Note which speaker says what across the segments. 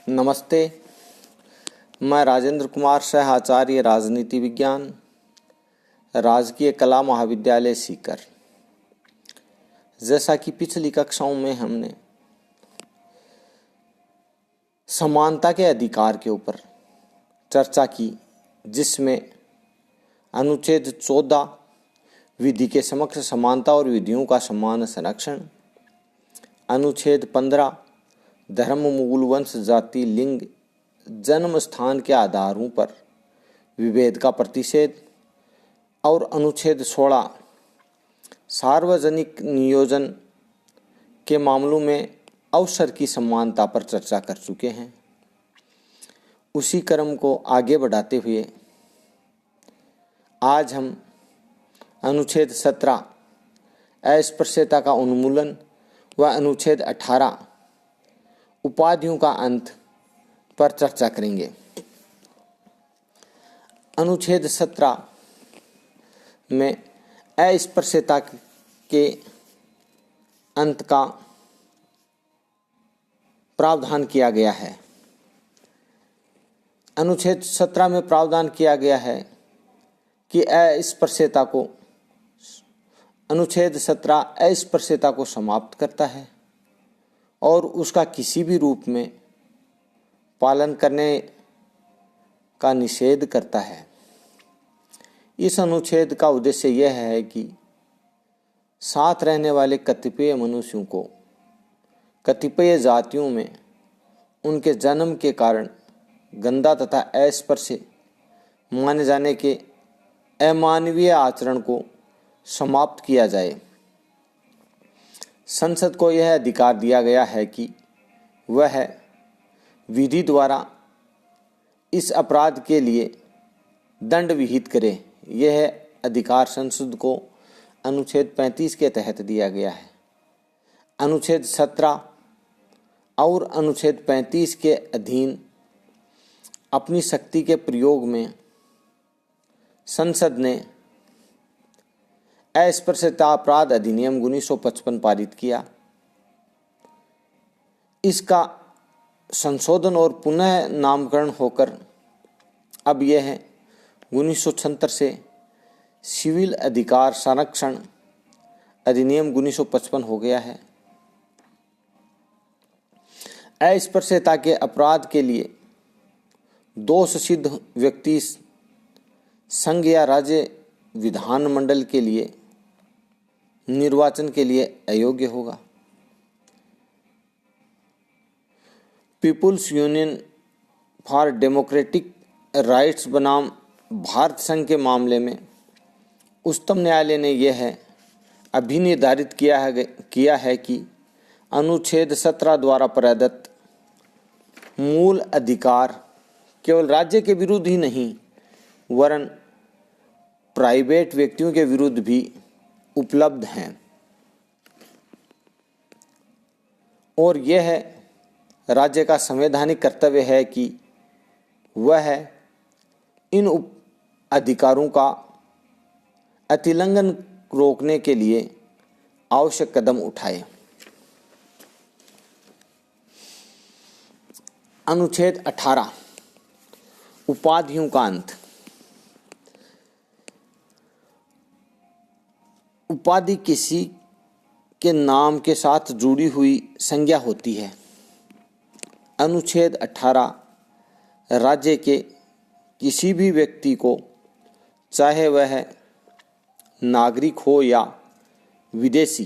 Speaker 1: नमस्ते। मैं राजेंद्र कुमार शाह, आचार्य राजनीति विज्ञान, राजकीय कला महाविद्यालय सीकर। जैसा कि पिछली कक्षाओं में हमने समानता के अधिकार के ऊपर चर्चा की, जिसमें अनुच्छेद 14 विधि के समक्ष समानता और विधियों का समान संरक्षण, अनुच्छेद 15 धर्म, मूल, वंश, जाति, लिंग, जन्म स्थान के आधारों पर विभेद का प्रतिषेध और अनुच्छेद 16 सार्वजनिक नियोजन के मामलों में अवसर की समानता पर चर्चा कर चुके हैं। उसी क्रम को आगे बढ़ाते हुए आज हम अनुच्छेद 17 अस्पृश्यता का उन्मूलन व अनुच्छेद 18 उपाधियों का अंत पर चर्चा करेंगे। अनुच्छेद 17 में अस्पृश्यता के अंत का प्रावधान किया गया है। अनुच्छेद 17 में प्रावधान किया गया है कि अस्पृश्यता को अनुच्छेद 17 अस्पृश्यता को समाप्त करता है और उसका किसी भी रूप में पालन करने का निषेध करता है। इस अनुच्छेद का उद्देश्य यह है कि साथ रहने वाले कतिपय मनुष्यों को कतिपय जातियों में उनके जन्म के कारण गंदा तथा अस्पृश्य माने जाने के अमानवीय आचरण को समाप्त किया जाए। संसद को यह अधिकार दिया गया है कि वह विधि द्वारा इस अपराध के लिए दंड विहित करे। यह अधिकार संसद को अनुच्छेद 35 के तहत दिया गया है। अनुच्छेद 17 और अनुच्छेद 35 के अधीन अपनी शक्ति के प्रयोग में संसद ने अस्पृश्यता अपराध अधिनियम 1955 पारित किया। इसका संशोधन और पुनः नामकरण होकर अब यह 1976 से सिविल अधिकार संरक्षण अधिनियम 1955 हो गया है। अस्पृश्यता के अपराध के लिए दोष सिद्ध व्यक्ति संघ या राज्य विधानमंडल के लिए निर्वाचन के लिए अयोग्य होगा। People's Union for Democratic Rights बनाम भारत संघ के मामले में उच्चतम न्यायालय ने यह अभी निर्धारित किया है कि अनुच्छेद 17 द्वारा प्रदत्त मूल अधिकार केवल राज्य के विरुद्ध ही नहीं वरन प्राइवेट व्यक्तियों के विरुद्ध भी उपलब्ध हैं और यह राज्य का संवैधानिक कर्तव्य है कि वह इन अधिकारों का अतिलंघन रोकने के लिए आवश्यक कदम उठाए। अनुच्छेद 18 उपाधियों का अंत। उपाधि किसी के नाम के साथ जुड़ी हुई संज्ञा होती है। अनुच्छेद 18 राज्य के किसी भी व्यक्ति को, चाहे वह नागरिक हो या विदेशी,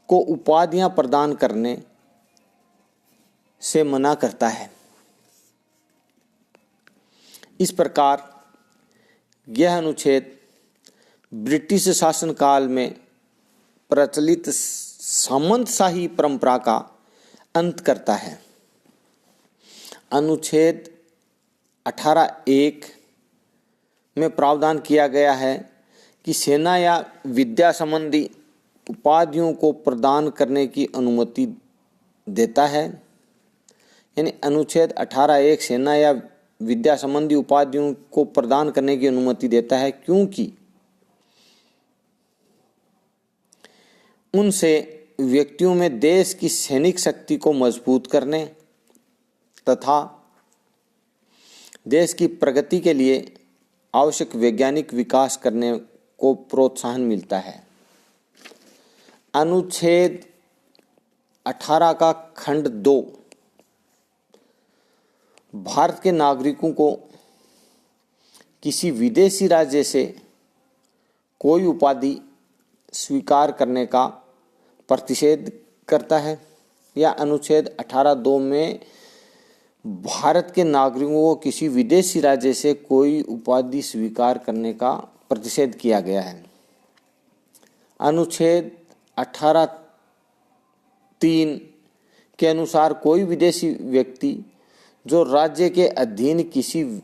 Speaker 1: को उपाधियां प्रदान करने से मना करता है। इस प्रकार यह अनुच्छेद ब्रिटिश शासन काल में प्रचलित सामंतशाही परंपरा का अंत करता है। अनुच्छेद 18(1) में प्रावधान किया गया है कि सेना या विद्या संबंधी उपाधियों को प्रदान करने की अनुमति देता है। यानी अनुच्छेद 18(1) सेना या विद्या संबंधी उपाधियों को प्रदान करने की अनुमति देता है, क्योंकि उनसे व्यक्तियों में देश की सैनिक शक्ति को मजबूत करने तथा देश की प्रगति के लिए आवश्यक वैज्ञानिक विकास करने को प्रोत्साहन मिलता है। अनुच्छेद 18 का खंड 2 भारत के नागरिकों को किसी विदेशी राज्य से कोई उपाधि स्वीकार करने का प्रतिषेध करता है। या अनुच्छेद 18(2) में भारत के नागरिकों को किसी विदेशी राज्य से कोई उपाधि स्वीकार करने का प्रतिषेध किया गया है। अनुच्छेद 18(3) के अनुसार कोई विदेशी व्यक्ति जो राज्य के अधीन किसी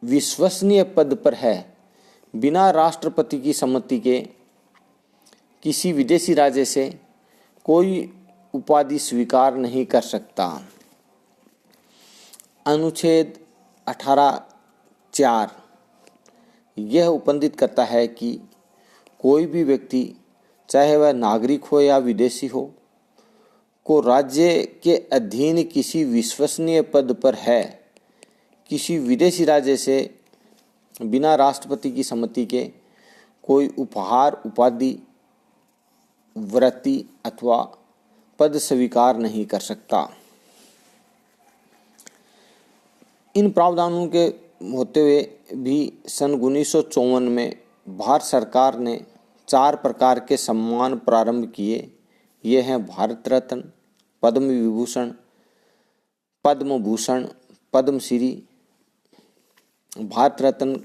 Speaker 1: विश्वसनीय पद पर है, बिना राष्ट्रपति की सम्मति के किसी विदेशी राज्य से कोई उपाधि स्वीकार नहीं कर सकता। अनुच्छेद 18(4) यह उपनिषद करता है कि कोई भी व्यक्ति, चाहे वह नागरिक हो या विदेशी हो, को राज्य के अधीन किसी विश्वसनीय पद पर है, किसी विदेशी राज्य से बिना राष्ट्रपति की सम्मति के कोई उपहार, उपाधि, वृत्ति अथवा पद स्वीकार नहीं कर सकता। इन प्रावधानों के होते हुए भी सन 1954 में भारत सरकार ने 4 प्रकार के सम्मान प्रारंभ किए। ये हैं भारत रत्न, पद्म विभूषण, पद्म भूषण, पद्मश्री। भारत रत्न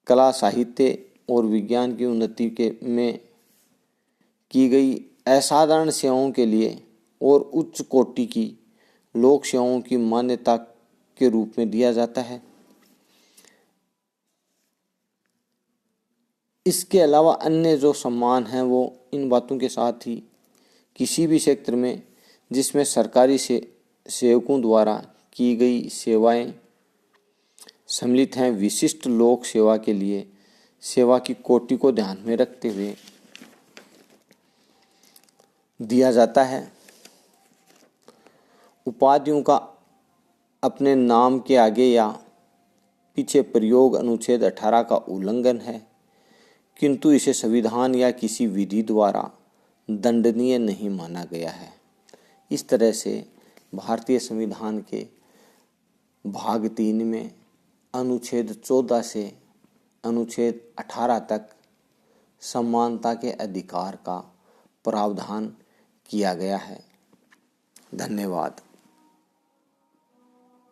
Speaker 1: कला, साहित्य और विज्ञान की उन्नति में की गई असाधारण सेवाओं के लिए और उच्च कोटि की लोक सेवाओं की मान्यता के रूप में दिया जाता है। इसके अलावा अन्य जो सम्मान हैं वो इन बातों के साथ ही किसी भी क्षेत्र में जिसमें सरकारी सेवकों द्वारा की गई सेवाएं सम्मिलित हैं, विशिष्ट लोक सेवा के लिए सेवा की कोटि को ध्यान में रखते हुए दिया जाता है। उपाधियों का अपने नाम के आगे या पीछे प्रयोग अनुच्छेद 18 का उल्लंघन है, किंतु इसे संविधान या किसी विधि द्वारा दंडनीय नहीं माना गया है। इस तरह से भारतीय संविधान के भाग 3 में अनुच्छेद 14 से अनुच्छेद 18 तक समानता के अधिकार का प्रावधान किया गया है। धन्यवाद।